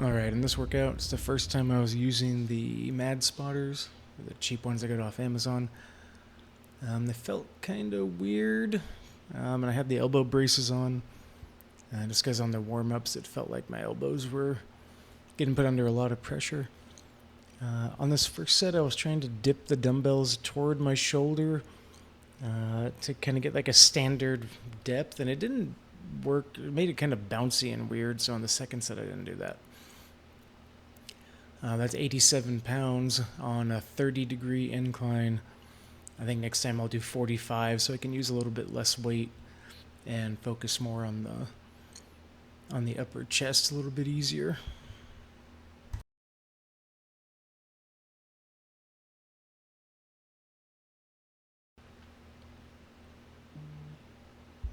Alright, in this workout, it's the first time I was using the Mad Spotters, the cheap ones I got off Amazon. They felt kind of weird, and I had the elbow braces on. Just because on the warm-ups it felt like my elbows were getting put under a lot of pressure. On this first set, I was trying to dip the dumbbells toward my shoulder to kind of get like a standard depth, and it didn't work. It made it kind of bouncy and weird, so on the second set I didn't do that. That's 87 pounds on a 30-degree incline. I think next time I'll do 45 so I can use a little bit less weight and focus more on the upper chest a little bit easier.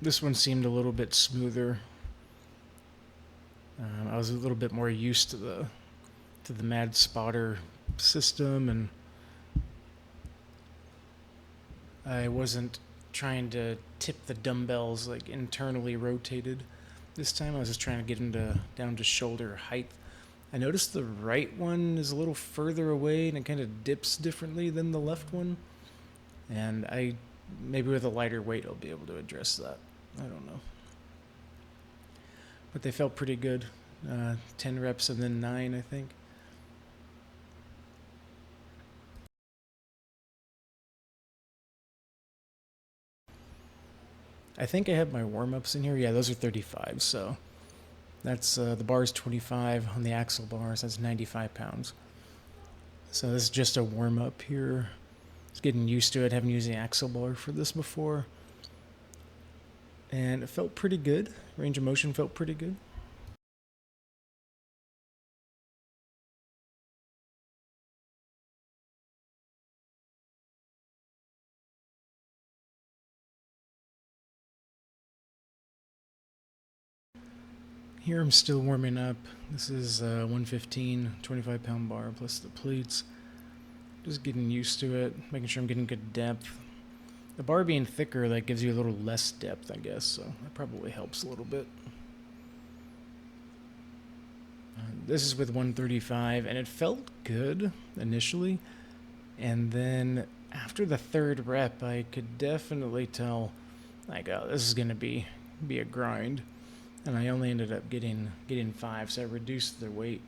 This one seemed a little bit smoother. I was a little bit more used to the Mad Spotter system, and I wasn't trying to tip the dumbbells like internally rotated. This time I was just trying to get them down to shoulder height. I noticed the right one is a little further away and it kind of dips differently than the left one. And maybe with a lighter weight I'll be able to address that. I don't know. But they felt pretty good. 10 reps and then 9, I think. I think I have my warm-ups in here. Yeah, those are 35, so that's the bar is 25 on the axle bars. That's 95 pounds. So this is just a warm-up here. Just getting used to it. Haven't used the axle bar for this before. And it felt pretty good. Range of motion felt pretty good. Here I'm still warming up. This is 115, 25-pound bar plus the plates. Just getting used to it, making sure I'm getting good depth. The bar being thicker, that gives you a little less depth, I guess, so that probably helps a little bit. This is with 135, and it felt good initially, and then after the third rep, I could definitely tell, like, oh, this is gonna be a grind. And I only ended up getting 5, so I reduced the weight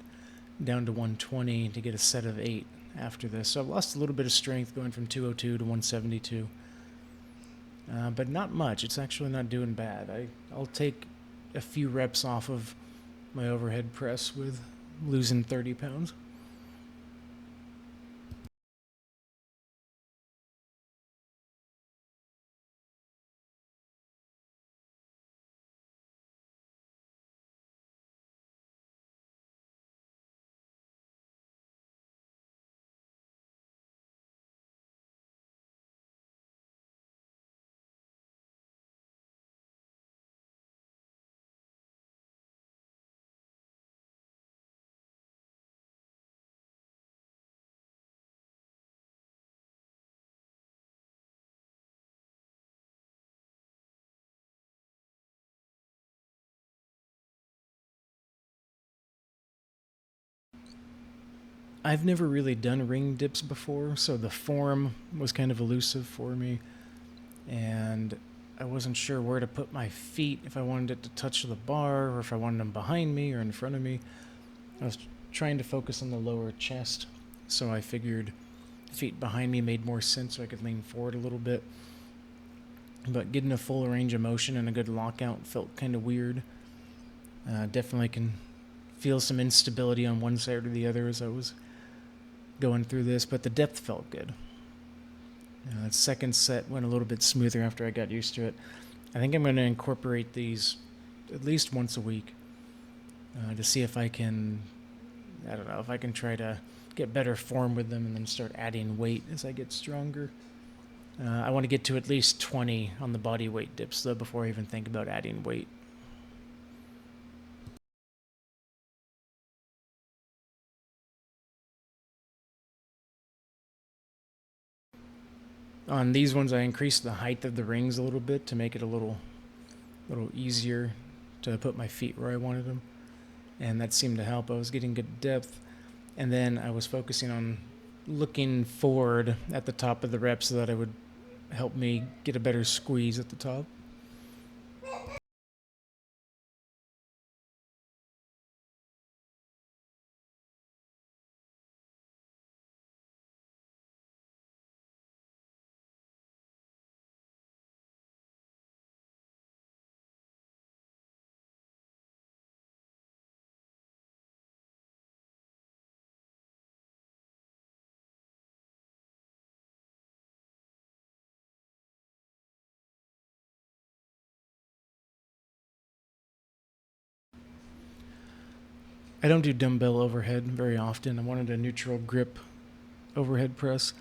down to 120 to get a set of 8 after this. So I've lost a little bit of strength going from 202 to 172. But not much. It's actually not doing bad. I'll take a few reps off of my overhead press with losing 30 pounds. I've never really done ring dips before, so the form was kind of elusive for me, and I wasn't sure where to put my feet, if I wanted it to touch the bar, or if I wanted them behind me or in front of me. I was trying to focus on the lower chest, so I figured feet behind me made more sense so I could lean forward a little bit. But getting a full range of motion and a good lockout felt kind of weird. Definitely can feel some instability on one side or the other as I was going through this, but the depth felt good. The second set went a little bit smoother after I got used to it. I think I'm going to incorporate these at least once a week to see if I can, I don't know, if I can try to get better form with them and then start adding weight as I get stronger. I want to get to at least 20 on the body weight dips, though, before I even think about adding weight. On these ones, I increased the height of the rings a little bit to make it a little easier to put my feet where I wanted them. and that seemed to help. I was getting good depth, and then I was focusing on looking forward at the top of the rep so that it would help me get a better squeeze at the top. I don't do dumbbell overhead very often. I wanted a neutral grip overhead press.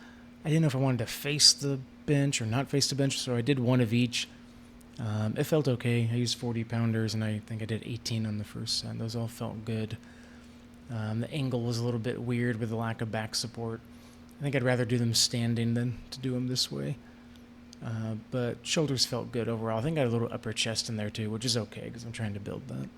I didn't know if I wanted to face the bench or not face the bench, so I did one of each. It felt okay. I used 40 pounders, and I think I did 18 on the first set. Those all felt good. The angle was a little bit weird with the lack of back support. I think I'd rather do them standing than to do them this way. But shoulders felt good overall. I think I had a little upper chest in there too, which is okay because I'm trying to build that.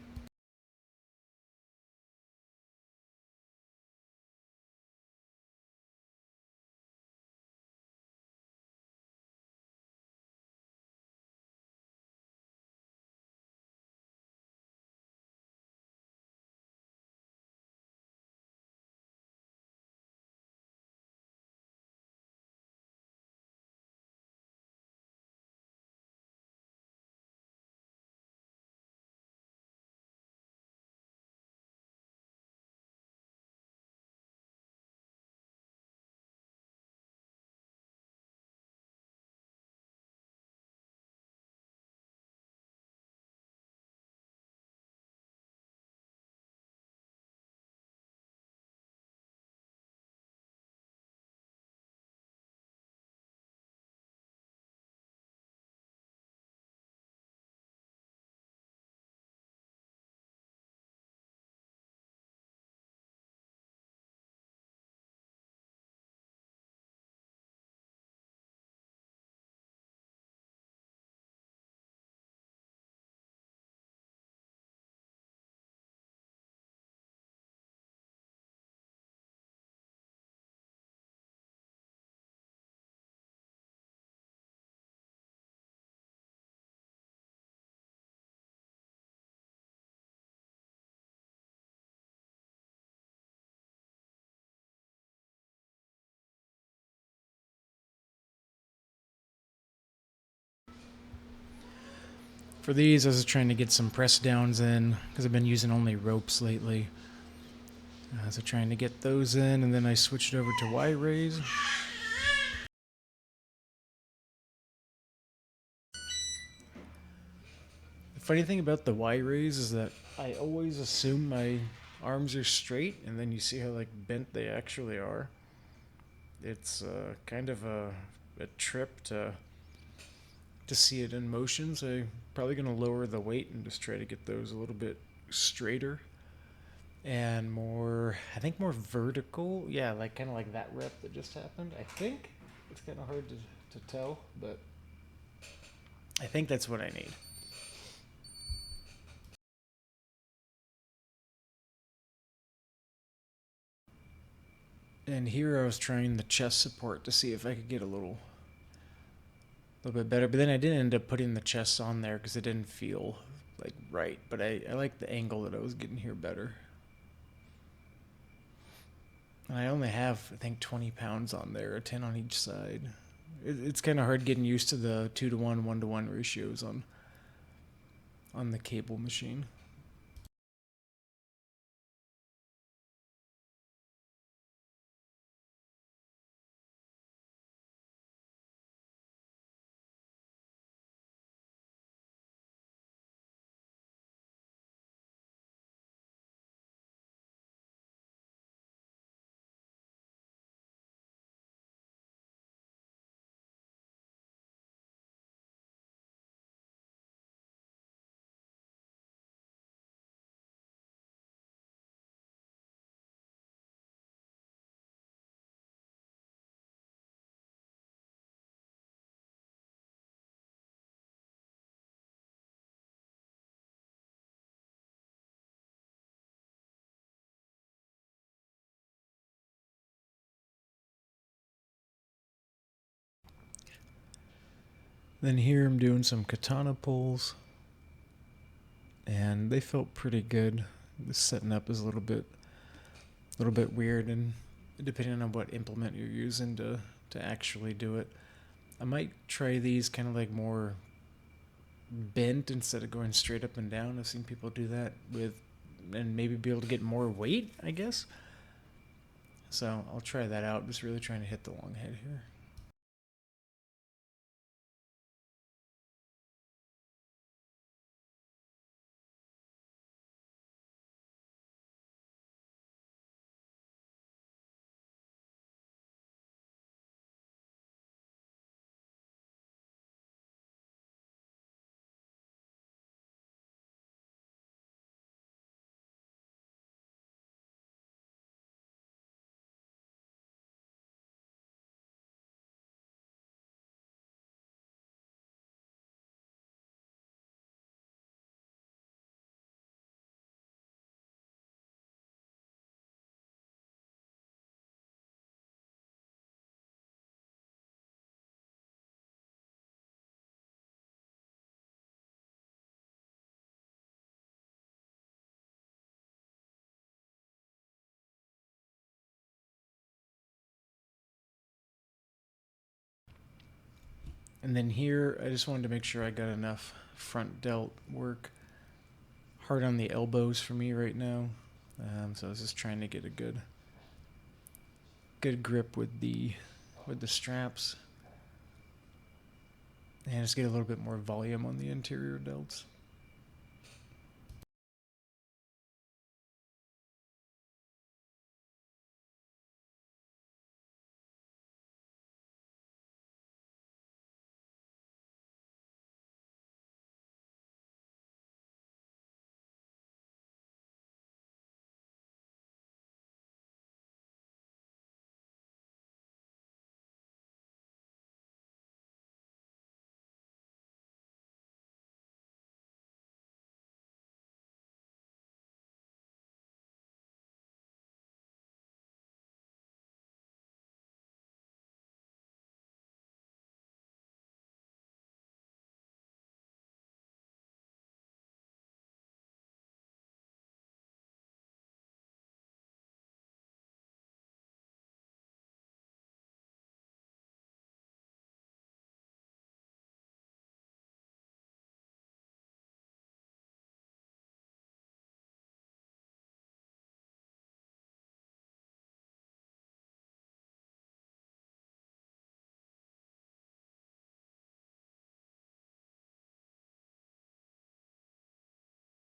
For these, I was trying to get some press downs in because I've been using only ropes lately. So trying to get those in, and then I switched over to Y raise. The funny thing about the Y raise is that I always assume my arms are straight, and then you see how like bent they actually are. It's kind of a trip to see it in motion. So I'm probably gonna lower the weight and just try to get those a little bit straighter and more. I think more vertical. Yeah, like kind of like that rep that just happened. I think it's kind of hard to tell, but I think that's what I need. And here I was trying the chest support to see if I could get a little bit better. But then I did end up putting the chest on there because it didn't feel like right. But I like the angle that I was getting here better. And I only have I think 20 pounds on there, a 10 on each side. It's kind of hard getting used to the 2 to 1, 1 to 1 ratios on the cable machine. Then here I'm doing some katana pulls, and they felt pretty good. The setting up is a little bit weird, and depending on what implement you're using to actually do it. I might try these kind of like more bent instead of going straight up and down. I've seen people do that with, and maybe be able to get more weight, I guess. So I'll try that out. Just really trying to hit the long head here. And then here, I just wanted to make sure I got enough front delt work. Hard on the elbows for me right now. So I was just trying to get a good grip with the straps, and just get a little bit more volume on the interior delts.